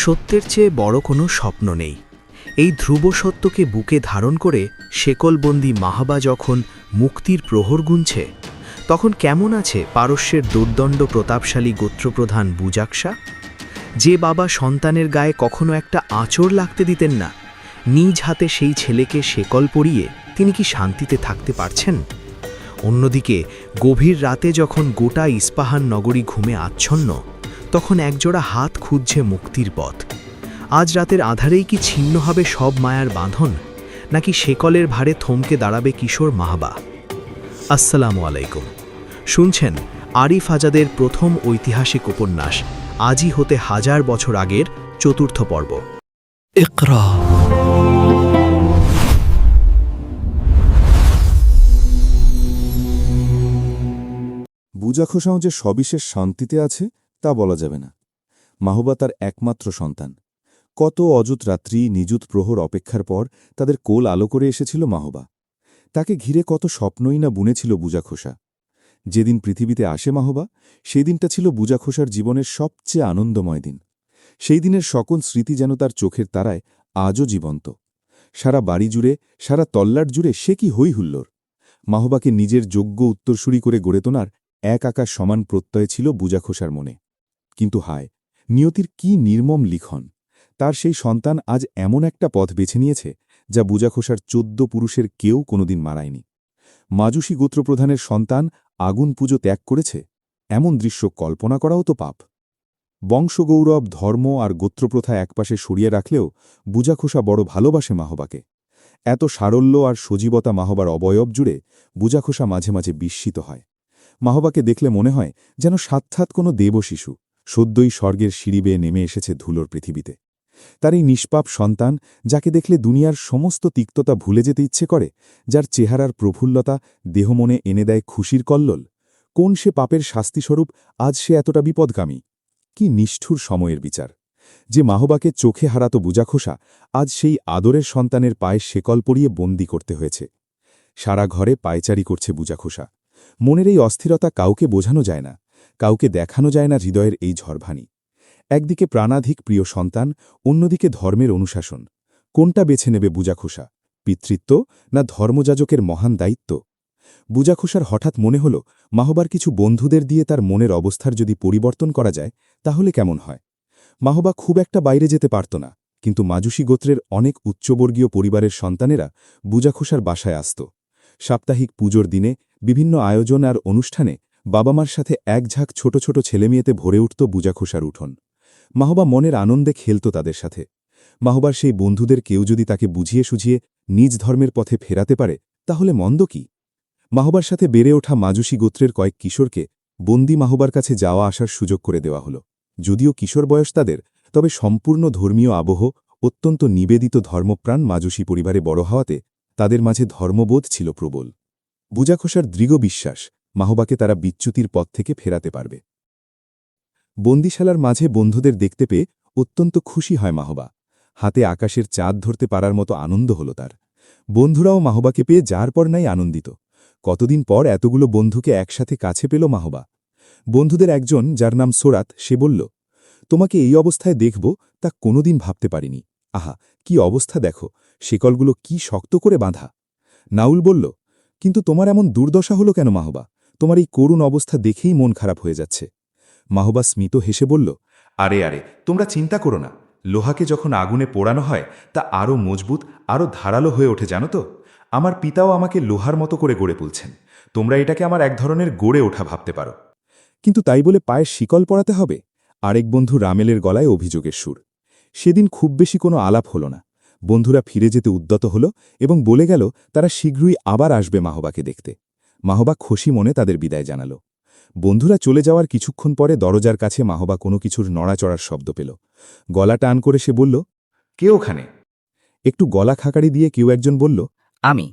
সত্যের চেয়ে বড় কোনো স্বপ্ন নেই। এই ধ্রুব সত্যকে বুকে ধারণ করে শেকলবন্দি মাহবা যখন মুক্তির প্রহর গুনছে, তখন কেমন আছে পারস্যের দুর্দণ্ড প্রতাপশালী গোত্রপ্রধান বুজাকশা? যে বাবা সন্তানের গায়ে কখনো একটা আঁচড় লাগতে দিতেন না, নিজ হাতে সেই ছেলেকে শেকল পরিয়ে তিনি কি শান্তিতে থাকতে পারছেন? অন্যদিকে গভীর রাতে যখন গোটা ইস্পাহান নগরী ঘুমে আচ্ছন্ন, তখন একজোড়া হাত খুঁজছে মুক্তির পথ। আজ রাতের আধারেই কি ছিন্ন হবে সব মায়ার বাঁধন, নাকি শেকলের ভারে থমকে দাঁড়াবে কিশোর মাহবা? আসসালামু আলাইকুম। শুনছেন আরিফ আজাদের প্রথম ঐতিহাসিক উপন্যাস আজই হতে 1000 বছর আগের চতুর্থ পর্ব, ইকরা। বুজাখোসাও যে সবিশেষ শান্তিতে আছে তা বলা যাবে না। মাহবা তার একমাত্র সন্তান। কত অযুত রাত্রি, নিযুত প্রহর অপেক্ষার পর তাদের কোল আলো করে এসেছিল মাহবা। তাকে ঘিরে কত স্বপ্নই না বুনেছিল বুজাখোসা। যেদিন পৃথিবীতে আসে মাহবা, সেই দিনটা ছিল বুজাখোসার জীবনের সবচেয়ে আনন্দময় দিন। সেই দিনের সকল স্মৃতি যেন তার চোখের তারায় আজও জীবন্ত। সারা বাড়ি জুড়ে, সারা তল্লাট জুড়ে সে কি হই হুল্লোড়। মাহবাকে নিজের যোগ্য উত্তরসূরি করে গড়ে তোলার এক আকাশ সমান প্রত্যয় ছিল বুজাখোসার মনে। কিন্তু হায়, নিয়তির কি নির্মম লিখন! তার সেই সন্তান আজ এমন একটা পথ বেছে নিয়েছে যা বুজাখোসার 14 পুরুষের কেউ কোনোদিন মারায়নি। মাজুসী গোত্রপ্রধানের সন্তান আগুন পুজো ত্যাগ করেছে, এমন দৃশ্য কল্পনা করাও তো পাপ। বংশগৌরব, ধর্ম আর গোত্রপ্রথা একপাশে সরিয়ে রাখলেও বুজাখোসা বড় ভালোবাসে মাহবাকে। এত সারল্য আর সজীবতা মাহবার অবয়ব জুড়ে বুজাখোসা মাঝে মাঝে বিস্মিত হয়। মাহবাকে দেখলে মনে হয় যেন সাক্ষাৎ কোনো দেবশিশু সদ্যই স্বর্গের সিঁড়ি বেয়ে নেমে এসেছে ধুলোর পৃথিবীতে। তার এই নিষ্পাপ সন্তান, যাকে দেখলে দুনিয়ার সমস্ত তিক্ততা ভুলে যেতে ইচ্ছে করে, যার চেহারার প্রফুল্লতা দেহমনে এনে দেয় খুশির কল্লোল, কোন সে পাপের শাস্তিস্বরূপ আজ সে এতটা বিপদগামী? কি নিষ্ঠুর সময়ের বিচার! যে মাহবাকে চোখে হারাত বুজাখোসা, আজ সেই আদরের সন্তানের পায়ে শেকল পরিয়ে বন্দি করতে হয়েছে। সারা ঘরে পায়চারি করছে বুজাখোসা। মনের এই অস্থিরতা কাউকে বোঝানো যায় না, কাউকে দেখানো যায় না হৃদয়ের এই ঝড়ভানি। একদিকে প্রাণাধিক প্রিয় সন্তান, অন্যদিকে ধর্মের অনুশাসন। কোনটা বেছে নেবে বুজাখোসা? পিতৃত্ব না ধর্মযাজকের মহান দায়িত্ব? বুজাখোসার হঠাৎ মনে হল, মাহবার কিছু বন্ধুদের দিয়ে তার মনের অবস্থার যদি পরিবর্তন করা যায় তাহলে কেমন হয়। মাহবা খুব একটা বাইরে যেতে পারত না, কিন্তু মাজুসী গোত্রের অনেক উচ্চবর্গীয় পরিবারের সন্তানেরা বুজাখোসার বাসায় আসত। সাপ্তাহিক পুজোর দিনে বিভিন্ন আয়োজন আর অনুষ্ঠানে বাবা মার সাথে এক ঝাঁক ছোট ছোট ছেলেমেয়েতে ভরে উঠত বুজাখোসার উঠোন। মাহবা মনের আনন্দে খেলত তাদের সাথে। মাহবার সেই বন্ধুদের কেউ যদি তাকে বুঝিয়ে সুঝিয়ে নিজ ধর্মের পথে ফেরাতে পারে তাহলে মন্দ কি? মাহবার সাথে বেড়ে ওঠা মাজুসী গোত্রের কয়েক কিশোরকে বন্দি মাহবার কাছে যাওয়া আসার সুযোগ করে দেওয়া হল। যদিও কিশোর বয়স তাদের, তবে সম্পূর্ণ ধর্মীয় আবহ, অত্যন্ত নিবেদিত ধর্মপ্রাণ মাজুসী পরিবারে বড় হওয়াতে তাদের মাঝে ধর্মবোধ ছিল প্রবল। বুজাখোসার দৃঢ় বিশ্বাস মাহবাকে তারা বিচ্যুতির পথ থেকে ফেরাতে পারবে। বন্দিশালার মাঝে বন্ধুদের দেখতে পেয়ে অত্যন্ত খুশি হয় মাহবা। হাতে আকাশের চাঁদ ধরতে পারার মতো আনন্দ হল তার। বন্ধুরাও মাহবাকে পেয়ে যার পর নাই আনন্দিত। কতদিন পর এতগুলো বন্ধুকে একসাথে কাছে পেল মাহবা। বন্ধুদের একজন, যার নাম সোরাত, সে বলল, তোমাকে এই অবস্থায় দেখব তা কোনোদিন ভাবতে পারিনি। আহা, কি অবস্থা দেখো, শেকলগুলো কি শক্ত করে বাঁধা। নাউল বলল, কিন্তু তোমার এমন দুর্দশা হলো কেন মাহবা? তোমার এই করুণ অবস্থা দেখেই মন খারাপ হয়ে যাচ্ছে। মাহবা স্মিত হেসে বলল, আরে আরে, তোমরা চিন্তা করো না। লোহাকে যখন আগুনে পোড়ানো হয় তা আরও মজবুত, আরও ধারালো হয়ে ওঠে, জানো তো? আমার পিতাও আমাকে লোহার মতো করে গড়ে তুলছেন। তোমরা এটাকে আমার এক ধরনের গড়ে ওঠা ভাবতে পারো। কিন্তু তাই বলে পায়ে শিকল পরাতে হবে? আরেক বন্ধু রামেলের গলায় অভিযোগের সুর। সেদিন খুব বেশি কোনো আলাপ হল না। বন্ধুরা ফিরে যেতে উদ্যত হল এবং বলে গেল তারা শীঘ্রই আবার আসবে মাহবাকে দেখতে। মাহবা খুশি মনে তাদের বিদায় জানাল। বন্ধুরা চলে যাওয়ার কিছুক্ষণ পরে দরজার কাছে মাহবা কোনো কিছুর নড়াচড়ার শব্দ পেল। গলা টান করে সে বলল, কে ওখানে? একটু গলা খাকারি দিয়ে কেউ একজন বলল, আমি।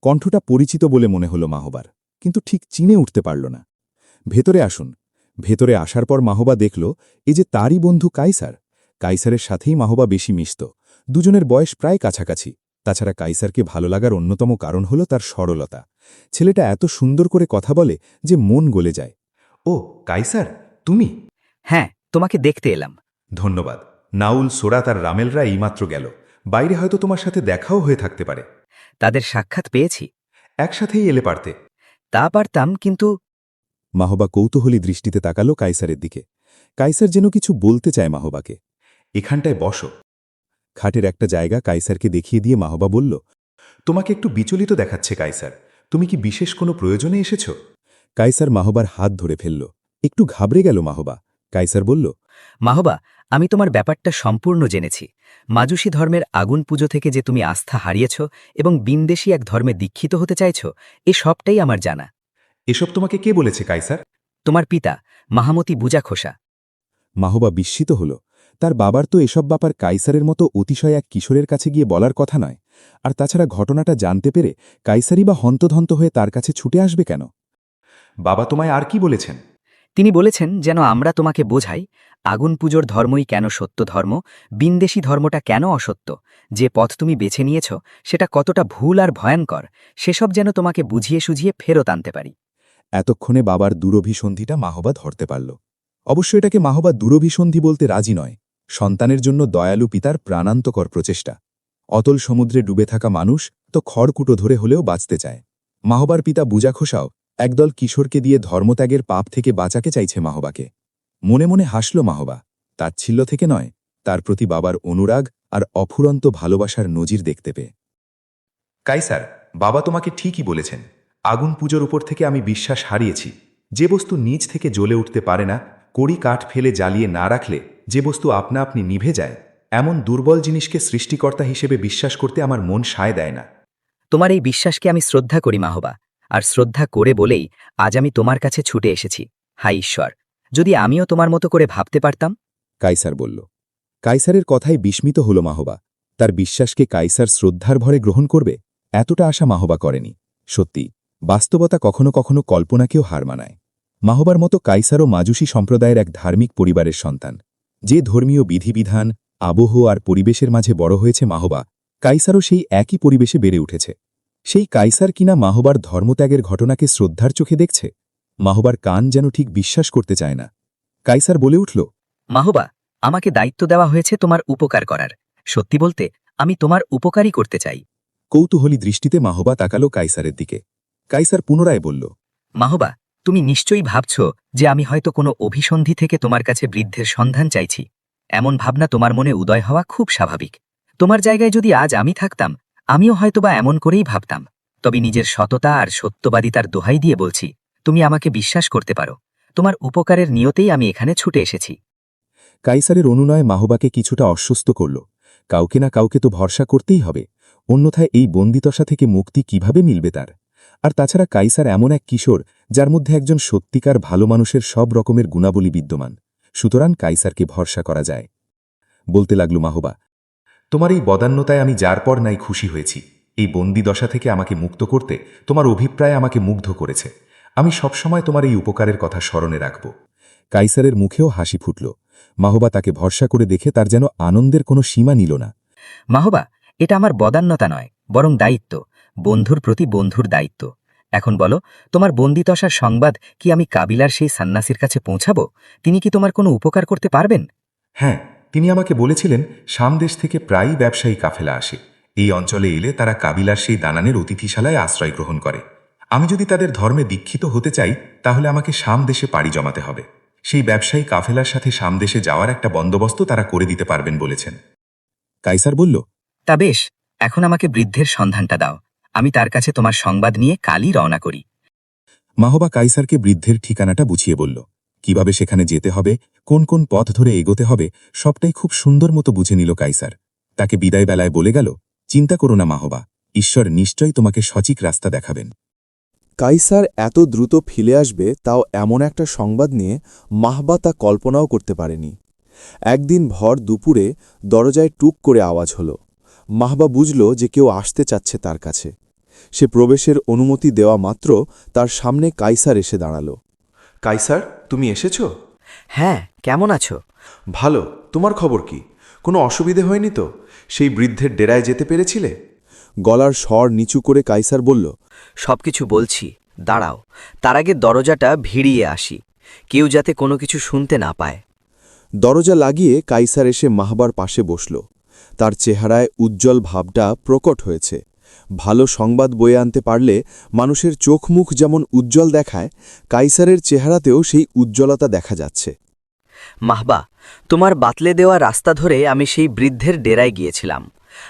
কণ্ঠটা পরিচিত বলে মনে হল মাহবার, কিন্তু ঠিক চিনে উঠতে পারল না। ভেতরে আসুন। ভেতরে আসার পর মাহবা দেখল এই যে তারই বন্ধু কাইসার। কাইসারের সাথেই মাহবা বেশি মিশত। দুজনের বয়স প্রায় কাছাকাছি। তাছাড়া কাইসারকে ভালো লাগার অন্যতম কারণ হল তার সরলতা। ছেলেটা এত সুন্দর করে কথা বলে যে মন গলে যায়। ও কাইসার, তুমি? হ্যাঁ, তোমাকে দেখতে এলাম। ধন্যবাদ। নাউল, সোরাত আর রামেলরা এইমাত্র গেল। বাইরে হয়তো তোমার সাথে দেখাও হয়ে থাকতে পারে। তাদের সাক্ষাৎ পেয়েছি। একসাথেই এলে পারতে। তা পারতাম, কিন্তু মাহবা কৌতূহলী দৃষ্টিতে তাকালো কাইসারের দিকে। কাইসার যেন কিছু বলতে চায় মাহবাকে। এখানটায় বসো। খাটের একটা জায়গা কাইসারকে দেখিয়ে দিয়ে মাহবা বলল, তোমাকে একটু বিচলিত দেখাচ্ছে কাইসার। তুমি কি বিশেষ কোনো প্রয়োজনে এসেছ? কাইসার মাহবার হাত ধরে ফেলল। একটু ঘাবড়ে গেল মাহবা। কাইসার বলল, মাহবা, আমি তোমার ব্যাপারটা সম্পূর্ণ জেনেছি। মাজুসী ধর্মের আগুন পুজো থেকে যে তুমি আস্থা হারিয়েছ এবং বিনদেশী এক ধর্মে দীক্ষিত হতে চাইছ, এ সবটাই আমার জানা। এসব তোমাকে কে বলেছে কাইসার? তোমার পিতা মাহামতি বুজা খোসা। মাহবা বিস্মিত হল। তার বাবার তো এসব ব্যাপার কাইসারের মতো অতিশয় এক কিশোরের কাছে গিয়ে বলার কথা নয়। আর তাছাড়া ঘটনাটা জানতে পেরে কাইসারই বা হন্তধন্ত হয়ে তার কাছে ছুটে আসবে কেন? বাবা তোমায় আর কি বলেছেন? তিনি বলেছেন যেন আমরা তোমাকে বোঝাই আগুন পুজোর ধর্মই কেন সত্য ধর্ম, বিনদেশী ধর্মটা কেন অসত্য, যে পথ তুমি বেছে নিয়েছ সেটা কতটা ভুল আর ভয়ঙ্কর, সেসব যেন তোমাকে বুঝিয়ে সুঝিয়ে ফেরত আনতে পারি। এতক্ষণে বাবার দুরভিসন্ধিটা মাহবা ধরতে পারল। অবশ্য এটাকে মাহবা দুরভিসন্ধি বলতে রাজি নয়। সন্তানের জন্য দয়ালু পিতার প্রাণান্তকর প্রচেষ্টা। অতল সমুদ্রে ডুবে থাকা মানুষ তো খড়কুটো ধরে হলেও বাঁচতে চায়। মাহবার পিতা বুজা খোসাও একদল কিশোরকে দিয়ে ধর্মত্যাগের পাপ থেকে বাঁচাকে চাইছে মাহবাকে। মনে মনে হাসল মাহবা। তাচ্ছিল্য থেকে নয়, তার প্রতি বাবার অনুরাগ আর অফুরন্ত ভালোবাসার নজির দেখতে পেয়ে। কাইসার, বাবা তোমাকে ঠিকই বলেছেন। আগুন পুজোর উপর থেকে আমি বিশ্বাস হারিয়েছি। যে বস্তু নিজ থেকে জ্বলে উঠতে পারে না, কড়ি কাঠ ফেলে জ্বালিয়ে না রাখলে যে বস্তু আপনা আপনি নিভে যায়, এমন দুর্বল জিনিসকে সৃষ্টিকর্তা হিসেবে বিশ্বাস করতে আমার মন সায় দেয় না। তোমার এই বিশ্বাসকে আমি শ্রদ্ধা করি মাহবা, আর শ্রদ্ধা করে বলেই আজ আমি তোমার কাছে ছুটে এসেছি। হায় ঈশ্বর, যদি আমিও তোমার মতো করে ভাবতে পারতাম। কাইসার বলল। কাইসারের কথায় বিস্মিত হল মাহবা। তার বিশ্বাসকে কাইসার শ্রদ্ধার ভরে গ্রহণ করবে এতটা আশা মাহবা করেনি। সত্যি, বাস্তবতা কখনো কখনো কল্পনাকেও হার মানায়। মাহবার মতো কাইসারও মাজুসী সম্প্রদায়ের এক ধার্মিক পরিবারের সন্তান। যে ধর্মীয় বিধিবিধান, আবহ আর পরিবেশের মাঝে বড় হয়েছে মাহবা, কাইসারও সেই একই পরিবেশে বেড়ে উঠেছে। সেই কাইসার কিনা মাহবার ধর্মত্যাগের ঘটনাকে শ্রদ্ধার চোখে দেখছে। মাহবার কান যেন ঠিক বিশ্বাস করতে চায় না। কাইসার বলে উঠল, মাহবা, আমাকে দায়িত্ব দেওয়া হয়েছে তোমার উপকার করার। সত্যি বলতে আমি তোমার উপকারই করতে চাই। কৌতূহলী দৃষ্টিতে মাহবা তাকালো কাইসারের দিকে। কাইসার পুনরায় বলল, মাহবা, তুমি নিশ্চয়ই ভাবছ যে আমি হয়তো কোনো অভিসন্ধি থেকে তোমার কাছে বৃদ্ধের সন্ধান চাইছি। এমন ভাবনা তোমার মনে উদয় হওয়া খুব স্বাভাবিক। তোমার জায়গায় যদি আজ আমি থাকতাম, আমিও হয়তোবা এমন করেই ভাবতাম। তবে নিজের সততা আর সত্যবাদিতার দোহাই দিয়ে বলছি, তুমি আমাকে বিশ্বাস করতে পারো। তোমার উপকারের নিয়তেই আমি এখানে ছুটে এসেছি। কাইসারের অনুনয় মাহবাকে কিছুটা অস্বস্ত করল। কাউকে না কাউকে তো ভরসা করতেই হবে, অন্যথায় এই বন্দিদশা থেকে মুক্তি কিভাবে মিলবে তার? আর তাছাড়া কাইসার এমন এক কিশোর যার মধ্যে একজন সত্যিকার ভালো মানুষের সব রকমের গুণাবলী বিদ্যমান। সুতরাং কাইসারকে ভরসা করা যায়। বলতে লাগল মাহবা, তোমার এই বদান্যতায় আমি যার পর নাই খুশি হয়েছি। এই বন্দি দশা থেকে আমাকে মুক্ত করতে তোমার অভিপ্রায় আমাকে মুগ্ধ করেছে। আমি সবসময় তোমার এই উপকারের কথা স্মরণে রাখব। কাইসারের মুখেও হাসি ফুটল। মাহবা তাকে ভরসা করে দেখে তার যেন আনন্দের কোনো সীমা নিল না। মাহবা, এটা আমার বদান্যতা নয়, বরং দায়িত্ব। বন্ধুর প্রতি বন্ধুর দায়িত্ব। এখন বলো, তোমার বন্দিদশার সংবাদ কি আমি কাবিলার সেই সন্ন্যাসীর কাছে পৌঁছাবো? তিনি কি তোমার কোনো উপকার করতে পারবেন? হ্যাঁ, তিনি আমাকে বলেছিলেন সামদেশ থেকে প্রায়ই ব্যবসায়ী কাফেলা আসে। এই অঞ্চলে এলে তারা কাবিলার সেই দানানের অতিথিশালায় আশ্রয় গ্রহণ করে। আমি যদি তাদের ধর্মে দীক্ষিত হতে চাই, তাহলে আমাকে সামদেশে পাড়ি জমাতে হবে। সেই ব্যবসায়ী কাফেলার সাথে সামদেশে যাওয়ার একটা বন্দোবস্ত তারা করে দিতে পারবেন বলেছেন। কাইসার বলল, তা বেশ, এখন আমাকে বৃদ্ধের সন্ধানটা দাও। আমি তার কাছে তোমার সংবাদ নিয়ে কালই রওনা করি। মাহবা কাইসারকে বৃদ্ধের ঠিকানাটা বুঝিয়ে বলল। কিভাবে সেখানে যেতে হবে, কোন কোন পথ ধরে এগোতে হবে, সবটাই খুব সুন্দর মতো বুঝে নিল কাইসার। তাকে বিদায় বেলায় বলে গেল, চিন্তা করো না মাহবা, ঈশ্বর নিশ্চয়ই তোমাকে সঠিক রাস্তা দেখাবেন। কাইসার এত দ্রুত ফিরে আসবে তাও এমন একটা সংবাদ নিয়ে মাহবা তা কল্পনাও করতে পারেনি। একদিন ভর দুপুরে দরজায় টুক করে আওয়াজ হলো। মাহবা বুঝল যে কেউ আসতে চাচ্ছে তার কাছে। সে প্রবেশের অনুমতি দেওয়া মাত্র তার সামনে কাইসার এসে দাঁড়াল। কাইসার, তুমি এসেছো? হ্যাঁ, কেমন আছো? ভালো। তোমার খবর কি? কোনো অসুবিধে হয়নি তো? সেই বৃদ্ধের ডেরায় যেতে পেরেছিলে? গলার স্বর নিচু করে কাইসার বলল, সবকিছু বলছি, দাঁড়াও। তার আগে দরজাটা ভিড়িয়ে আসি, কেউ যাতে কোনো কিছু শুনতে না পায়। দরজা লাগিয়ে কাইসার এসে মাহবার পাশে বসল। তার চেহারায় উজ্জ্বল ভাবটা প্রকট হয়েছে। ভালো সংবাদ বয়ে আনতে পারলে মানুষের চোখ মুখ যেমন উজ্জ্বল দেখায়, কাইসারের চেহারাতেও সেই উজ্জ্বলতা দেখা যাচ্ছে। মাহবা, তোমার বাতলে দেওয়া রাস্তা ধরে আমি সেই বৃদ্ধের ডেরায় গিয়েছিলাম।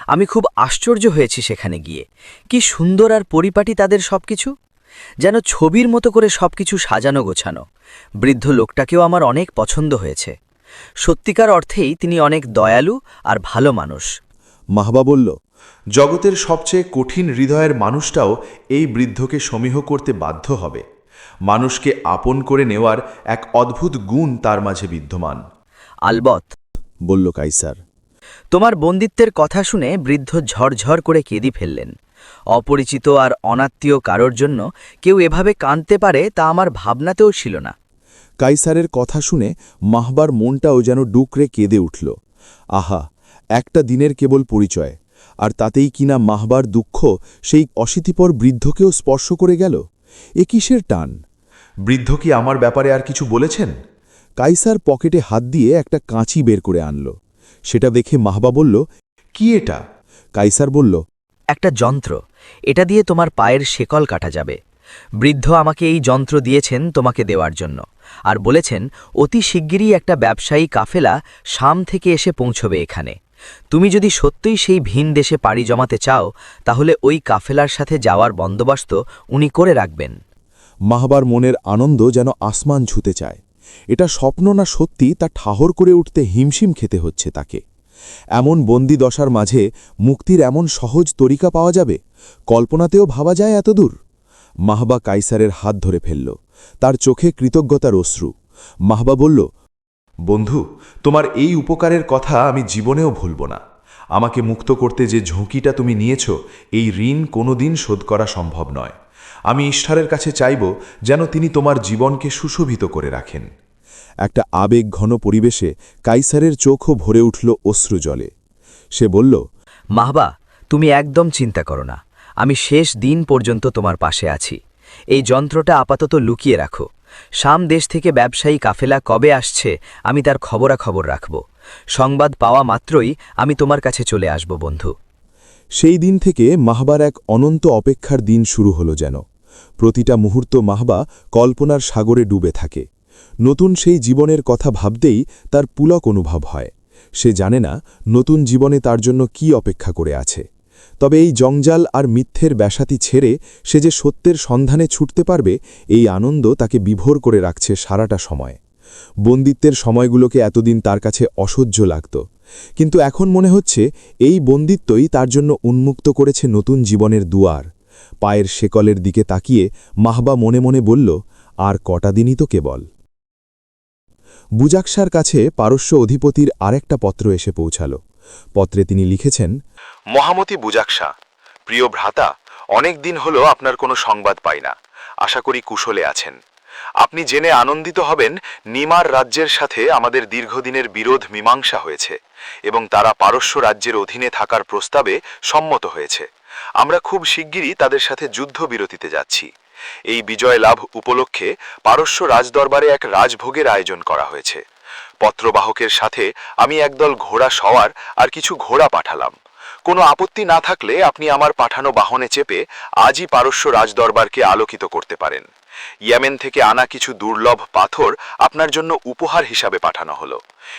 আমি খুব আশ্চর্য হয়েছি সেখানে গিয়ে। কি সুন্দর আর পরিপাটি তাদের সবকিছু, যেন ছবির মতো করে সবকিছু সাজানো গোছানো। বৃদ্ধ লোকটাকেও আমার অনেক পছন্দ হয়েছে। সত্যিকার অর্থেই তিনি অনেক দয়ালু আর ভালো মানুষ। মাহবা বলল, জগতের সবচেয়ে কঠিন হৃদয়ের মানুষটাও এই বৃদ্ধকে সমীহ করতে বাধ্য হবে। মানুষকে আপন করে নেওয়ার এক অদ্ভুত গুণ তার মাঝে বিদ্যমান। আলবত, বলল কাইসার। তোমার বন্দিত্বের কথা শুনে বৃদ্ধ ঝরঝর করে কেঁদে ফেললেন। অপরিচিত আর অনাত্মীয় কারোর জন্য কেউ এভাবে কাঁদতে পারে তা আমার ভাবনাতেও ছিল না। কাইসারের কথা শুনে মাহবার মনটাও যেন ডুকরে কেঁদে উঠল। আহা, একটা দিনের কেবল পরিচয়, আর তাতেই কিনা মাহবার দুঃখ সেই অশীতিপর বৃদ্ধকেও স্পর্শ করে গেল। এ কিসের টান? বৃদ্ধ কি আমার ব্যাপারে আর কিছু বলেছেন? কাইসার পকেটে হাত দিয়ে একটা কাঁচি বের করে আনল। সেটা দেখে মাহবা বলল, কি এটা? কাইসার বলল, একটা যন্ত্র, এটা দিয়ে তোমার পায়ের শেকল কাটা যাবে। বৃদ্ধ আমাকে এই যন্ত্র দিয়েছেন তোমাকে দেওয়ার জন্য, আর বলেছেন অতি শিগগিরই একটা ব্যবসায়ী কাফেলা শাম থেকে এসে পৌঁছবে এখানে। তুমি যদি সত্যই সেই ভিন দেশে পাড়ি জমাতে চাও, তাহলে ওই কাফেলার সাথে যাওয়ার বন্দোবস্ত উনি করে রাখবেন। মাহবার মনের আনন্দ যেন আসমান ছুতে চায়। এটা স্বপ্ন না সত্যি তা ঠাহর করে উঠতে হিমশিম খেতে হচ্ছে তাকে। এমন বন্দি দশার মাঝে মুক্তির এমন সহজ তরিকা পাওয়া যাবে, কল্পনাতেও ভাবা যায় এতদূর? মাহবা কাইসারের হাত ধরে ফেলল। তার চোখে কৃতজ্ঞতার অশ্রু। মাহবা বলল, বন্ধু, তোমার এই উপকারের কথা আমি জীবনেও ভুলব না। আমাকে মুক্ত করতে যে ঝুঁকিটা তুমি নিয়েছ, এই ঋণ কোনোদিন শোধ করা সম্ভব নয়। আমি ঈশ্বরের কাছে চাইব যেন তিনি তোমার জীবনকে সুশোভিত করে রাখেন। একটা আবেগ ঘন পরিবেশে কাইসারের চোখও ভরে উঠল অশ্রু জলে। সে বলল, মাহবা, তুমি একদম চিন্তা করো না। আমি শেষ দিন পর্যন্ত তোমার পাশে আছি। এই যন্ত্রটা আপাতত লুকিয়ে রাখো। শাম দেশ থেকে ব্যবসায়ী কাফেলা কবে আসছে আমি তার খবরাখবর রাখব। সংবাদ পাওয়া মাত্রই আমি তোমার কাছে চলে আসব বন্ধু। সেই দিন থেকে মাহবার এক অনন্ত অপেক্ষার দিন শুরু হলো যেন। প্রতিটা মুহূর্ত মাহবা কল্পনার সাগরে ডুবে থাকে। নতুন সেই জীবনের কথা ভাবতেই তার পুলক অনুভব হয়। সে জানে না নতুন জীবনে তার জন্য কি অপেক্ষা করে আছে। তবে এই জঞ্জাল আর মিথ্যের ব্যাসাতি ছেড়ে সে যে সত্যের সন্ধানে ছুটতে পারবে, এই আনন্দ তাকে বিভোর করে রাখছে সারাটা সময়। বন্দিত্বের সময়গুলোকে এতদিন তার কাছে অসহ্য লাগত, কিন্তু এখন মনে হচ্ছে এই বন্দিত্বই তার জন্য উন্মুক্ত করেছে নতুন জীবনের দুয়ার। পায়ের শেকলের দিকে তাকিয়ে মাহবা মনে মনে বলল, আর কটা দিনই তো কেবল। বুজাকশার কাছে পারস্য অধিপতির আরেকটা পত্র এসে পৌঁছাল। পত্রে তিনি লিখেছেন, মহামতি বুজাকশা, প্রিয় ভ্রাতা, অনেক দিন হলো আপনার কোনো সংবাদ পাই না। আশা করি কুশলে আছেন। আপনি জেনে আনন্দিত হবেন, নিমার রাজ্যের সাথে আমাদের দীর্ঘদিনের বিরোধ মীমাংসা হয়েছে এবং তারা পারস্য রাজ্যের অধীনে থাকার প্রস্তাবে সম্মত হয়েছে। আমরা খুব শিগগিরই তাদের সাথে যুদ্ধবিরতিতে যাচ্ছি। এই বিজয় লাভ উপলক্ষে পারস্য রাজদরবারে এক রাজভোগের আয়োজন করা হয়েছে। পত্রবাহকের সাথে আমি একদল ঘোড়া সওয়ার আর কিছু ঘোড়া পাঠালাম। কোনো আপত্তি না থাকলে আপনি আমার পাঠানো বাহনে চেপে আজই পারস্য রাজদরবারকে আলোকিত করতে পারেন। ইয়েমেন থেকে আনা কিছু দুর্লভ পাথর আপনার জন্য উপহার হিসাবে পাঠানো হলো।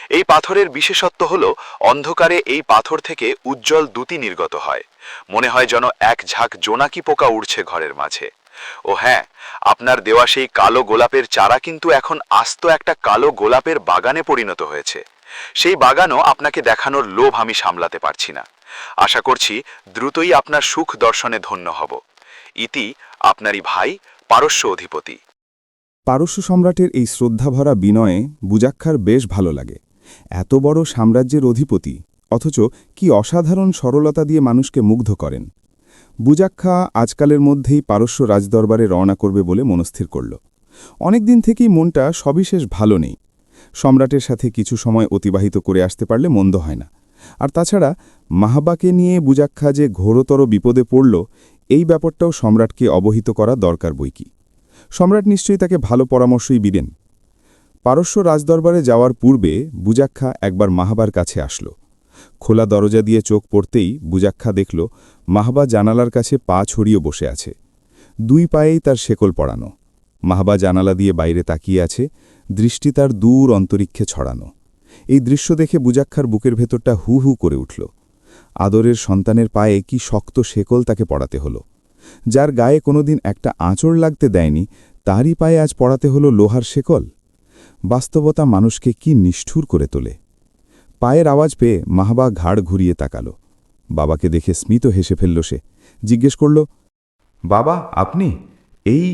এই পাথরের বিশেষত্ব হলো অন্ধকারে এই পাথর থেকে উজ্জ্বল দ্যুতি নির্গত হয়। মনে হয় যেন এক ঝাঁক জোনাকি পোকা উড়ছে ঘরের মাঝে। ও হ্যাঁ, আপনার দেওয়া সেই কালো গোলাপের চারা কিন্তু এখন আস্ত একটা কালো গোলাপের বাগানে পরিণত হয়েছে। সেই বাগানও আপনাকে দেখানোর লোভ আমি সামলাতে পারছি না। আশা করছি দ্রুতই আপনার সুখ দর্শনে ধন্য হব। ইতি আপনারই ভাই, পারস্য অধিপতি। পারস্য সম্রাটের এই শ্রদ্ধাভরা বিনয়ে বুজাক্ষার বেশ ভালো লাগে। এত বড় সাম্রাজ্যের অধিপতি, অথচ কি অসাধারণ সরলতা দিয়ে মানুষকে মুগ্ধ করেন। বুজাক্ষা আজকালের মধ্যেই পারস্য রাজদরবারে রওনা করবে বলে মনস্থির করল। অনেকদিন থেকেই মনটা সবিশেষ ভালো নেই। সম্রাটের সাথে কিছু সময় অতিবাহিত করে আসতে পারলে মন্দ হয় না। আর তাছাড়া মাহবাকে নিয়ে বুজাক্ষা যে ঘোরতর বিপদে পড়ল, এই ব্যাপারটাও সম্রাটকে অবহিত করা দরকার বইকি। সম্রাট নিশ্চয়ই তাকে ভালো পরামর্শই দিবেন। পারস্য রাজদরবারে যাওয়ার পূর্বে বুজাক্ষা একবার মাহাবার কাছে আসল। খোলা দরজা দিয়ে চোখ পড়তেই বুজাক্ষা দেখল মাহবা জানালার কাছে পা ছড়িয়ে বসে আছে। দুই পায়েই তার শেকল পড়ানো। মাহবা জানালা দিয়ে বাইরে তাকিয়ে আছে, দৃষ্টি তার দূর অন্তরিক্ষে ছড়ানো। এই দৃশ্য দেখে বুজাক্ষার বুকের ভেতরটা হু হু করে উঠল। আদরের সন্তানের পায়ে কি শক্ত শেকল তাকে পড়াতে হলো। যার গায়ে কোনোদিন একটা আঁচড় লাগতে দেয়নি, তারই পায়ে আজ পড়াতে হলো লোহার শেকল। বাস্তবতা মানুষকে কি নিষ্ঠুর করে তোলে। পায়ের আওয়াজ পেয়ে মাহবা ঘাড় ঘুরিয়ে তাকাল। বাবাকে দেখে স্মিত হেসে ফেলল সে। জিজ্ঞেস করল, বাবা, আপনি এই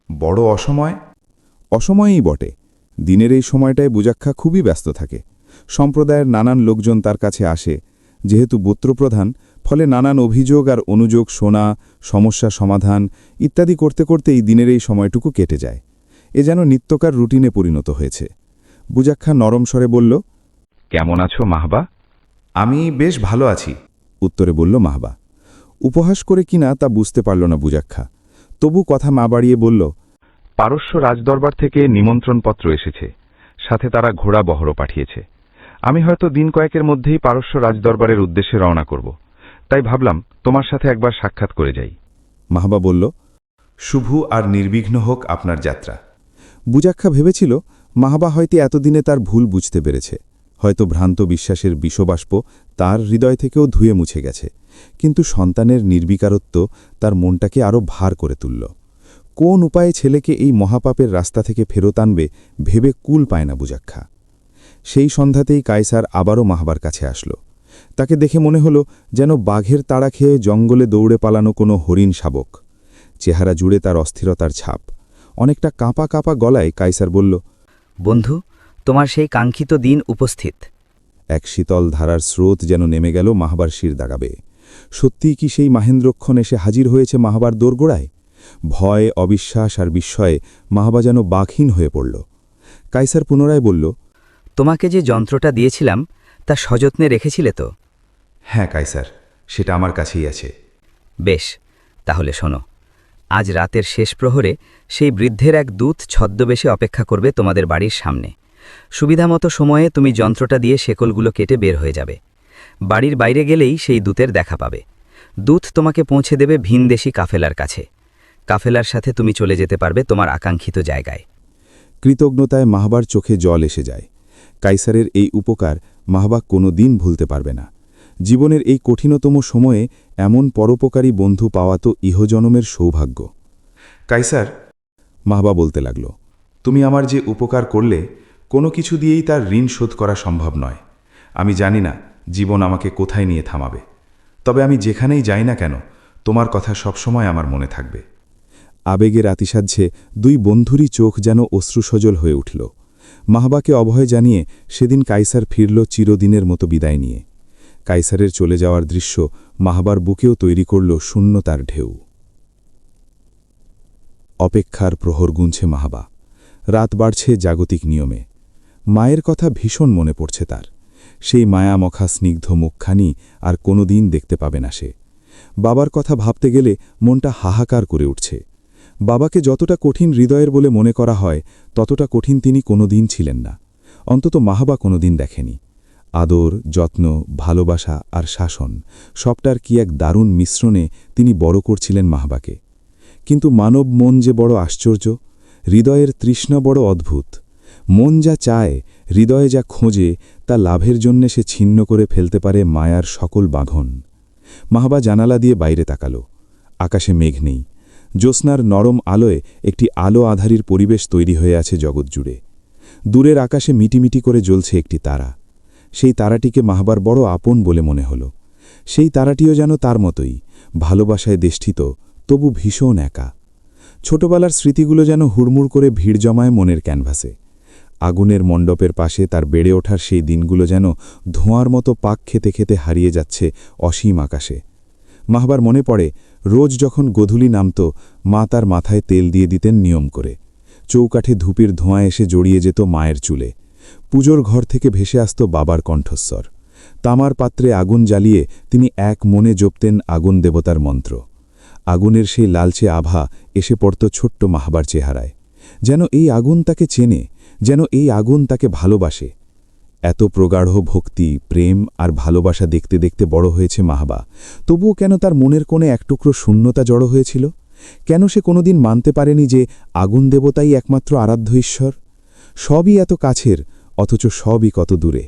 বড় অসময়? অসময়েই বটে। দিনের এই সময়টায় বুজাক্ষা খুবই ব্যস্ত থাকে। সম্প্রদায়ের নানান লোকজন তার কাছে আসে। যেহেতু গোত্রপ্রধান, ফলে নানান অভিযোগ আর অনুযোগ শোনা, সমস্যা সমাধান ইত্যাদি করতে করতেই দিনের এই সময়টুকু কেটে যায়। এ যেন নিত্যকার রুটিনে পরিণত হয়েছে। বুজাক্ষা নরম স্বরে বলল, কেমন আছো মাহবা? আমি বেশ ভালো আছি, উত্তরে বলল মাহবা। উপহাস করে কিনা তা বুঝতে পারল না বুজাক্ষা। তবু কথা না বাড়িয়ে বলল, পারস্য রাজদরবার থেকে নিমন্ত্রণপত্র এসেছে, সাথে তারা ঘোড়া বহরও পাঠিয়েছে। আমি হয়তো দিন কয়েকের মধ্যেই পারস্য রাজদরবারের উদ্দেশ্যে রওনা করব, তাই ভাবলাম তোমার সাথে একবার সাক্ষাৎ করে যাই। মাহবা বলল, শুভ আর নির্বিঘ্ন হোক আপনার যাত্রা। বুজাক্ষা ভেবেছিল মাহবা হয়তো এতদিনে তার ভুল বুঝতে পেরেছে। হয়তো ভ্রান্ত বিশ্বাসের বিষবাষ্প তার হৃদয় থেকেও ধুয়ে মুছে গেছে। কিন্তু সন্তানের নির্বিকারত্ব তার মনটাকে আরও ভার করে তুলল। কোন উপায়ে ছেলেকে এই মহাপাপের রাস্তা থেকে ফেরত আনবে ভেবে কুল পায় না বুজাক্ষা। সেই সন্ধ্যাতেই কায়সার আবারও মাহবার কাছে আসল। তাকে দেখে মনে হল যেন বাঘের তাড়া খেয়ে জঙ্গলে দৌড়ে পালানো কোনো হরিণ শাবক। চেহারা জুড়ে তার অস্থিরতার ছাপ। অনেকটা কাঁপা কাঁপা গলায় কায়সার বলল, বন্ধু, তোমার সেই কাঙ্ক্ষিত দিন উপস্থিত। এক শীতল ধারার স্রোত যেন নেমে গেল মাহবার শির দাগাবে। সত্যিই কি সেই মাহেন্দ্রক্ষণ এসে হাজির হয়েছে মাহবার দোরগোড়ায়? ভয়, অবিশ্বাস আর বিস্ময়ে মাহবা যেন বাঘহীন হয়ে পড়ল। কায়সার পুনরায় বলল, তোমাকে যে যন্ত্রটা দিয়েছিলাম তা সযত্নে রেখেছিলে তো? হ্যাঁ কায়সার, সেটা আমার কাছেই আছে। বেশ, তাহলে শোনো। আজ রাতের শেষ প্রহরে সেই বৃদ্ধের এক দূত ছদ্মবেশে অপেক্ষা করবে তোমাদের বাড়ির সামনে। সুবিধামতো সময়ে তুমি যন্ত্রটা দিয়ে শেকলগুলো কেটে বের হয়ে যাবে। বাড়ির বাইরে গেলেই সেই দূতের দেখা পাবে। দূত তোমাকে পৌঁছে দেবে ভিনদেশী কাফেলার কাছে। কাফেলার সাথে তুমি চলে যেতে পারবে তোমার আকাঙ্ক্ষিত জায়গায়। কৃতজ্ঞতায় মাহবার চোখে জল এসে যায়। কায়সারের এই উপকার মাহবা কোনো দিন ভুলতে পারবে না। জীবনের এই কঠিনতম সময়ে এমন পরোপকারী বন্ধু পাওয়া তো ইহজনমের সৌভাগ্য। কায়সার, মাহবা বলতে লাগল, তুমি আমার যে উপকার করলে, কোনো কিছু দিয়েই তার ঋণ শোধ করা সম্ভব নয়। আমি জানি না জীবন আমাকে কোথায় নিয়ে থামাবে, তবে আমি যেখানেই যাই না কেন তোমার কথা সবসময় আমার মনে থাকবে। আবেগের আতিসাহ্যে দুই বন্ধুরই চোখ যেন অশ্রুসজল হয়ে উঠল। মাহবাকে অভয় জানিয়ে সেদিন কায়সার ফিরল চিরদিনের মতো বিদায় নিয়ে। কায়সারের চলে যাওয়ার দৃশ্য মাহবার বুকেও তৈরি করল শূন্যতার ঢেউ। অপেক্ষার প্রহর গুনছে মাহবা। রাত বাড়ছে জাগতিক নিয়মে। মায়ের কথা ভীষণ মনে পড়ছে তার। সেই মায়ামখা স্নিগ্ধ মুখখানি আর কোনোদিন দেখতে পাবে না সে। বাবার কথা ভাবতে গেলে মনটা হাহাকার করে উঠছে। বাবাকে যতটা কঠিন হৃদয়ের বলে মনে করা হয়, ততটা কঠিন তিনি কোনোদিন ছিলেন না। অন্তত মাহবা কোনোদিন দেখেনি। আদর, যত্ন, ভালোবাসা আর শাসন সবটার কি এক দারুণ মিশ্রণে তিনি বড় করছিলেন মাহবাকে। কিন্তু মানব মন যে বড় আশ্চর্য, হৃদয়ের তৃষ্ণা বড় অদ্ভুত। মন যা চায়, হৃদয়ে যা খোঁজে, তা লাভের জন্যে সে ছিন্ন করে ফেলতে পারে মায়ার সকল বাঁধন। মাহবা জানালা দিয়ে বাইরে তাকাল। আকাশে মেঘ নেই। জ্যোৎস্নার নরম আলোয় একটি আলো আধারির পরিবেশ তৈরি হয়ে আছে জগৎ জুড়ে। দূরের আকাশে মিটিমিটি করে জ্বলছে একটি তারা। সেই তারাটিকে মাহবার বড় আপন বলে মনে হল। সেই তারাটিও যেন তার মতোই, ভালোবাসায় দেষ্টিত, তবু ভীষণ একা। ছোটবেলার স্মৃতিগুলো যেন হুড়মুড় করে ভিড় জমায় মনের ক্যানভাসে। আগুনের মণ্ডপের পাশে তার বেড়ে ওঠার সেই দিনগুলো যেন ধোঁয়ার মতো পাক খেতে খেতে হারিয়ে যাচ্ছে অসীম আকাশে। মাহবার মনে পড়ে, রোজ যখন গোধূলি নামত, মা তার মাথায় তেল দিয়ে দিতেন নিয়ম করে। চৌকাঠে ধূপের ধোঁয়া এসে জড়িয়ে যেত মায়ের চুলে। পুজোর ঘর থেকে ভেসে আসত বাবার কণ্ঠস্বর। তামার পাত্রে আগুন জ্বালিয়ে তিনি এক মনে জপতেন আগুন দেবতার মন্ত্র। আগুনের সেই লালচে আভা এসে পড়ত ছোট্ট মাহবার চেহারায়। যেন এই আগুন তাকে চেনে, যেন এই আগুন তাকে ভালোবাসে। এত প্রগাঢ় ভক্তি, প্রেম আর ভালোবাসা দেখতে দেখতে বড় হয়েছে মাহবা, তবুও কেন তার মনের কোণে এক টুকরো শূন্যতা জড়ো হয়েছিল? কেন সে কোনোদিন মানতে পারেনি যে আগুন দেবতাই একমাত্র আরাধ্য ঈশ্বর? সবই এত কাছের, অথচ সবই কত দূরে।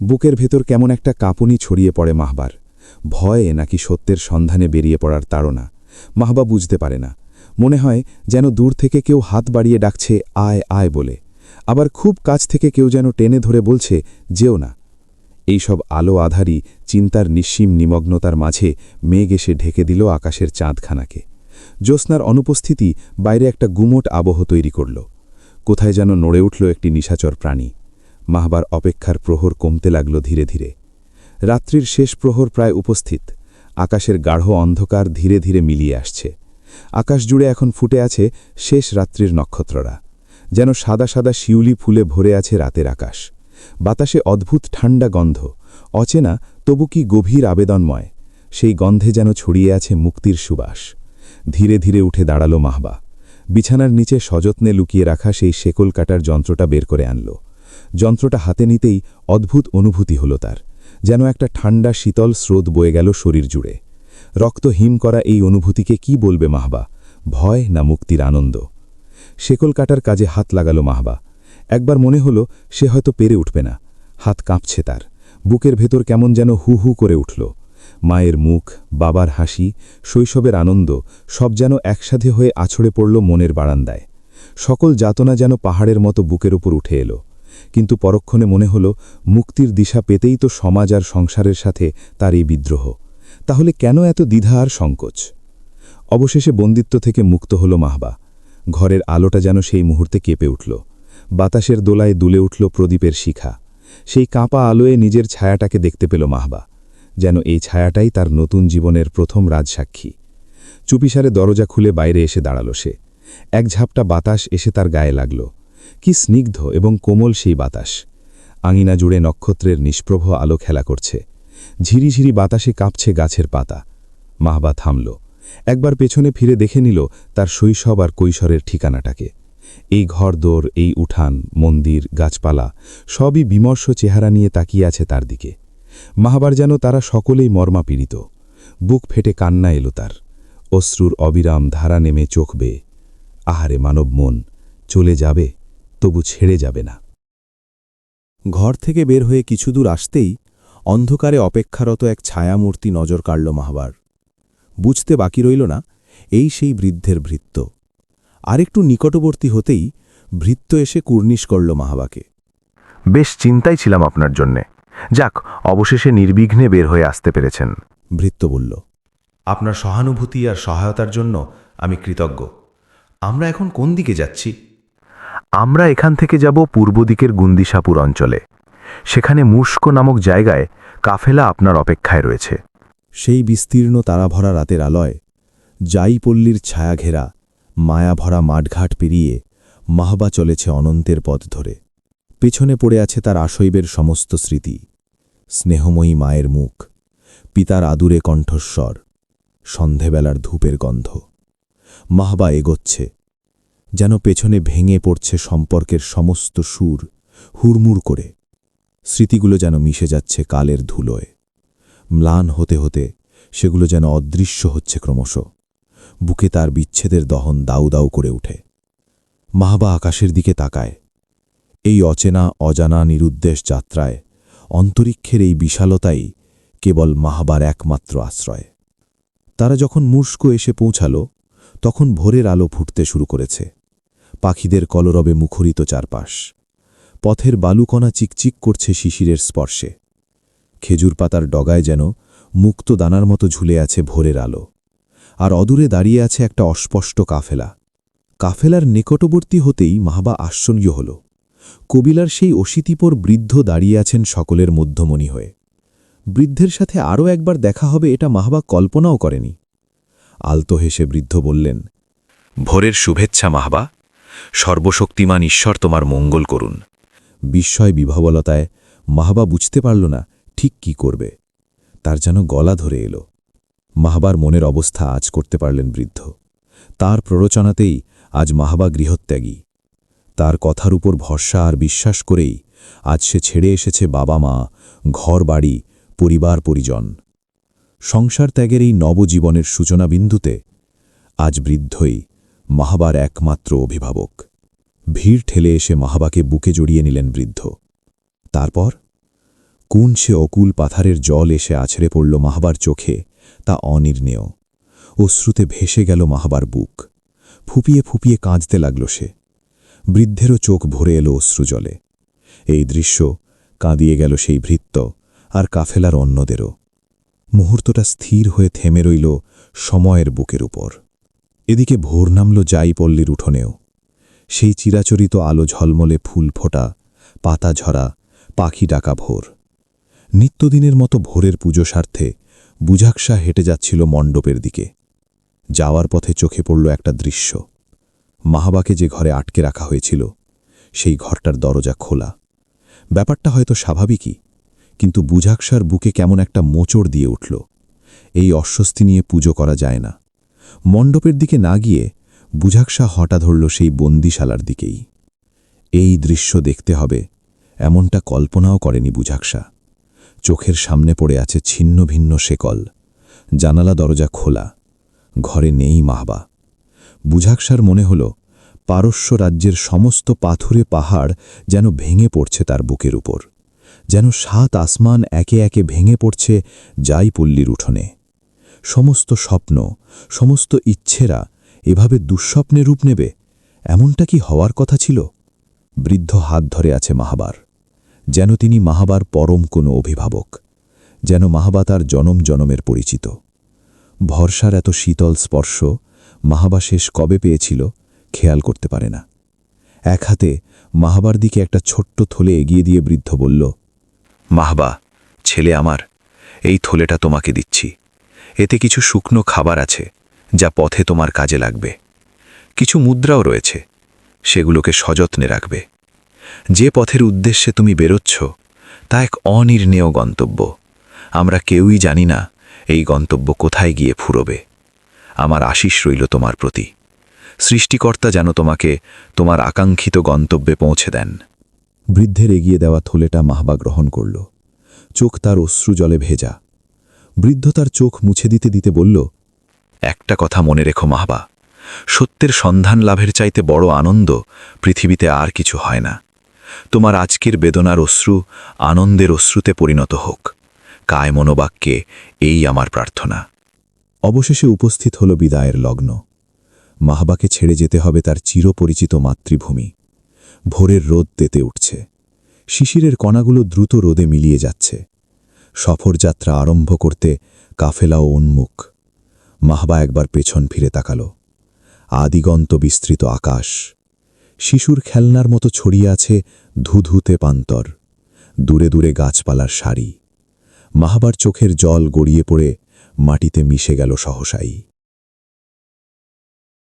বুকের ভেতর কেমন একটা কাঁপুনি ছড়িয়ে পড়ে মাহবার। ভয়ে নাকি সত্যের সন্ধানে বেরিয়ে পড়ার তাড়না, মাহবা বুঝতে পারে না। মনে হয় যেন দূর থেকে কেউ হাত বাড়িয়ে ডাকছে, আয় আয় বলে। আবার খুব কাছ থেকে কেউ যেন টেনে ধরে বলছে, যেও না। এইসব আলো আধারি চিন্তার নিঃসীম নিমগ্নতার মাঝে মেঘ এসে ঢেকে দিল আকাশের চাঁদখানাকে। জ্যোৎস্নার অনুপস্থিতি বাইরে একটা গুমোট আবহ তৈরি করল। কোথায় যেন নড়ে উঠল একটি নিশাচর প্রাণী। মাহবার অপেক্ষার প্রহর কমতে লাগল ধীরে ধীরে। রাত্রির শেষ প্রহর প্রায় উপস্থিত। আকাশের গাঢ় অন্ধকার ধীরে ধীরে মিলিয়ে আসছে। আকাশ জুড়ে এখন ফুটে আছে শেষ রাত্রির নক্ষত্ররা। যেন সাদা সাদা শিউলি ফুলে ভরে আছে রাতের আকাশ। বাতাসে অদ্ভুত ঠান্ডা গন্ধ, অচেনা তবু কি গভীর আবেদনময়। সেই গন্ধে যেন ছড়িয়ে আছে মুক্তির সুবাস। ধীরে ধীরে উঠে দাঁড়ালো মাহবা। বিছানার নিচে সযত্নে লুকিয়ে রাখা সেই শেকল কাটার যন্ত্রটা বের করে আনল। যন্ত্রটা হাতে নিতেই অদ্ভুত অনুভূতি হল তার। যেন একটা ঠান্ডা শীতল স্রোত বয়ে গেল শরীর জুড়ে। রক্ত হিম করা এই অনুভূতিকে কি বলবে মাহবা? ভয় না মুক্তির আনন্দ? শেকল কাটার কাজে হাত লাগালো মাহবা। একবার মনে হল সে হয়তো পেরে উঠবে না। হাত কাঁপছে তার। বুকের ভেতর কেমন যেন হু হু করে উঠল। মায়ের মুখ, বাবার হাসি, শৈশবের আনন্দ সব যেন একসাথে হয়ে আছড়ে পড়ল মনের বারান্দায়। সকল যাতনা যেন পাহাড়ের মতো বুকের উপর উঠে এলো। কিন্তু পরক্ষণে মনে হল মুক্তির দিশা পেতেই তো সমাজ আর সংসারের সাথে তার এই বিদ্রোহ। তাহলে কেন এত দ্বিধা আর সংকোচ? অবশেষে বন্দিত্ব থেকে মুক্ত হল মাহবা। ঘরের আলোটা যেন সেই মুহূর্তে কেঁপে উঠল। বাতাসের দোলায় দুলে উঠল প্রদীপের শিখা। সেই কাঁপা আলোয় নিজের ছায়াটাকে দেখতে পেল মাহবা। যেন এই ছায়াটাই তার নতুন জীবনের প্রথম রাজসাক্ষী। চুপিসারে দরজা খুলে বাইরে এসে দাঁড়াল সে। এক ঝাপটা বাতাস এসে তার গায়ে লাগল। কি স্নিগ্ধ এবং কোমল সেই বাতাস। আঙিনা জুড়ে নক্ষত্রের নিষ্প্রভ আলো খেলা করছে। ঝিরিঝিরি বাতাসে কাঁপছে গাছের পাতা। মাহবা থামল। একবার পেছনে ফিরে দেখে নিল তার শৈশব আর কৈশোরের ঠিকানাটাকে। এই ঘরদোর, এই উঠান, মন্দির, গাছপালা সবই বিমর্ষ চেহারা নিয়ে তাকিয়ে আছে তার দিকে। মাহবার যেন তারা সকলেই মর্মাপীড়িত। বুক ফেটে কান্না এলো তার। অশ্রুর অবিরাম ধারা নেমে চোখ বেয়ে। আহারে মানব মন, চলে যাবে তবু ছেড়ে যাবে না। ঘর থেকে বের হয়ে কিছু দূর আসতেই অন্ধকারে অপেক্ষারত এক ছায়ামূর্তি নজর কাড়ল মাহবার। বুঝতে বাকি রইল না এই সেই বৃদ্ধের ভৃত্য। আরেকটু নিকটবর্তী হতেই ভৃত্য এসে কুর্নিশ করল মাহবাকে। বেশ চিন্তায় ছিলাম আপনার জন্যে। যাক, অবশেষে নির্বিঘ্নে বের হয়ে আসতে পেরেছেন। ভৃত্য বলল, আপনার সহানুভূতি আর সহায়তার জন্য আমি কৃতজ্ঞ। আমরা এখন কোন দিকে যাচ্ছি? আমরা এখান থেকে যাব পূর্ব দিকের গুন্দিসাপুর অঞ্চলে। সেখানে মুস্কো নামক জায়গায় কাফেলা আপনার অপেক্ষায় রয়েছে। সেই বিস্তীর্ণ তারাভরা রাতের আলয়, জাইপল্লীর ছায়া ঘেরা মায়াভরা মাঠঘাট পেরিয়ে মাহবা চলেছে অনন্তের পথ ধরে। পেছনে পড়ে আছে তার আশৈবের সমস্ত স্মৃতি। স্নেহময়ী মায়ের মুখ, পিতার আদুরে কণ্ঠস্বর, সন্ধেবেলার ধূপের গন্ধ। মাহবা এগোচ্ছে, যেন পেছনে ভেঙে পড়ছে সম্পর্কের সমস্ত সুর হুড়মুড় করে। স্মৃতিগুলো যেন মিশে যাচ্ছে কালের ধুলোয়। ম্লান হতে হতে সেগুলো যেন অদৃশ্য হচ্ছে ক্রমশ। বুকে তার বিচ্ছেদের দহন দাউ দাউ করে উঠে। মাহবা আকাশের দিকে তাকায়। এই অচেনা অজানা নিরুদ্দেশ যাত্রায় অন্তরিক্ষের এই বিশালতাই কেবল মাহবার একমাত্র আশ্রয়। তারা যখন মুস্কো এসে পৌঁছাল, তখন ভোরের আলো ফুটতে শুরু করেছে। পাখিদের কলরবে মুখরিত চারপাশ। পথের বালুকণা চিকচিক করছে শিশিরের স্পর্শে। খেজুর পাতার ডগায় যেন মুক্ত দানার মতো ঝুলে আছে ভোরের আলো। আর অদূরে দাঁড়িয়ে আছে একটা অস্পষ্ট কাফেলা। কাফেলার নিকটবর্তী হতেই মাহবা আশ্চর্য হল। কবিলার সেই অশীতিপর বৃদ্ধ দাঁড়িয়ে আছেন সকলের মধ্যমণি হয়ে। বৃদ্ধের সাথে আরও একবার দেখা হবে এটা মাহবা কল্পনাও করেনি। আলতো হেসে বৃদ্ধ বললেন, ভোরের শুভেচ্ছা মাহবা। সর্বশক্তিমান ঈশ্বর তোমার মঙ্গল করুন। বিস্ময় বিভবলতায় মাহবা বুঝতে পারল না ঠিক কি করবে। তার যেন গলা ধরে এলো। মাহবার মনের অবস্থা আজ করতে পারলেন বৃদ্ধ। তার প্ররোচনাতেই আজ মাহবা গৃহত্যাগী। তার কথার উপর ভরসা আর বিশ্বাস করেই আজ সে ছেড়ে এসেছে বাবা মা, ঘর বাড়ি, পরিবার পরিজন। সংসার ত্যাগের এই নবজীবনের সূচনা বিন্দুতে আজ বৃদ্ধই মাহাবার একমাত্র অভিভাবক। ভিড় ঠেলে এসে মাহাবাকে বুকে জড়িয়ে নিলেন বৃদ্ধ। তারপর কোন সে অকুল পাথারের জল এসে আছড়ে পড়ল মাহাবার চোখে, তা অনির্ণেয়। অশ্রুতে ভেসে গেল মাহাবার বুক। ফুপিয়ে ফুপিয়ে কাঁদতে লাগল সে। বৃদ্ধেরও চোখ ভরে এলো অশ্রুজলে। এই দৃশ্য কাঁদিয়ে গেল সেই ভৃত্য আর কাফেলার অন্যদেরও। মুহূর্তটা স্থির হয়ে থেমে রইল সময়ের বুকের উপর। এদিকে ভোর নামল জাইপল্লীর উঠোনেও। সেই চিরাচরিত আলো ঝলমলে ফুল ফোটা, পাতা ঝরা, পাখি ডাকা ভোর। নিত্যদিনের মতো ভোরের পুজো স্বার্থে বুঝাকসা হেঁটে যাচ্ছিল মণ্ডপের দিকে। যাওয়ার পথে চোখে পড়ল একটা দৃশ্য। মাহাবাকে যে ঘরে আটকে রাখা হয়েছিল, সেই ঘরটার দরজা খোলা। ব্যাপারটা হয়তো স্বাভাবিকই, কিন্তু বুঝাকসার বুকে কেমন একটা মোচড় দিয়ে উঠল। এই অস্বস্তি নিয়ে পুজো করা যায় না। মণ্ডপের দিকে না গিয়ে বুঝাকসা হঠাৎ ধরল সেই বন্দিশালার দিকেই। এই দৃশ্য দেখতে হবে এমনটা কল্পনাও করেনি বুঝাকসা। চোখের সামনে পড়ে আছে ছিন্ন ভিন্ন শেকল, জানালা দরজা খোলা, ঘরে নেই মাহবা। বুঝাকসার মনে হল পারস্য রাজ্যের সমস্ত পাথুরে পাহাড় যেন ভেঙে পড়ছে তার বুকের উপর, যেন 7 আসমান একে একে ভেঙে পড়ছে জাইপল্লীর উঠোনে। সমস্ত স্বপ্ন, সমস্ত ইচ্ছেরা এভাবে দুঃস্বপ্নে রূপ নেবে, এমনটা কি হওয়ার কথা ছিল? বৃদ্ধ হাত ধরে আছে মাহাবার, যেন তিনি মাহাবার পরম কোনো অভিভাবক, যেন মাহাবা তার জনম জনমের পরিচিত। ভরসার এত শীতল স্পর্শ মাহাবা শেষ কবে পেয়েছিল খেয়াল করতে পারে না। এক হাতে মাহাবার দিকে একটা ছোট্ট থলে এগিয়ে দিয়ে বৃদ্ধ বলল, মাহবা, ছেলে আমার, এই থলেটা তোমাকে দিচ্ছি। এতে কিছু শুকনো খাবার আছে, যা পথে তোমার কাজে লাগবে। কিছু মুদ্রাও রয়েছে, সেগুলোকে সযত্নে রাখবে। যে পথের উদ্দেশ্যে তুমি বেরোচ্ছ তা এক অনির্ণেয় গন্তব্য। আমরা কেউই জানি না এই গন্তব্য কোথায় গিয়ে ফুরবে। আমার আশীষ রইল তোমার প্রতি। সৃষ্টিকর্তা যেন তোমাকে তোমার আকাঙ্ক্ষিত গন্তব্যে পৌঁছে দেন। বৃদ্ধের এগিয়ে দেওয়া থলেটা মাহবা গ্রহণ করল। চোখ তার অশ্রু জলে ভেজা। বৃদ্ধ তার চোখ মুছে দিতে দিতে বলল, একটা কথা মনে রেখো মাহবা, সত্যের সন্ধান লাভের চাইতে বড় আনন্দ পৃথিবীতে আর কিছু হয় না। তোমার আজকের বেদনার অশ্রু আনন্দের অশ্রুতে পরিণত হোক। কায় মনোবাক্যে এই আমার প্রার্থনা। অবশেষে উপস্থিত হল বিদায়ের লগ্ন। মাহবাকে ছেড়ে যেতে হবে তার চিরপরিচিত মাতৃভূমি। ভোরের রোদ তেতে উঠছে। শিশিরের কণাগুলো দ্রুত রোদে মিলিয়ে যাচ্ছে। সফরযাত্রা আরম্ভ করতে কাফেলাও উন্মুখ। মাহবা একবার পেছন ফিরে তাকাল। আদিগন্ত বিস্তৃত আকাশ। শিশুর খেলনার মতো ছড়িয়ে আছে ধুধুতে পান্তর। দূরে দূরে গাছপালার সারি। মাহবার চোখের জল গড়িয়ে পড়ে মাটিতে মিশে গেল সহসাই।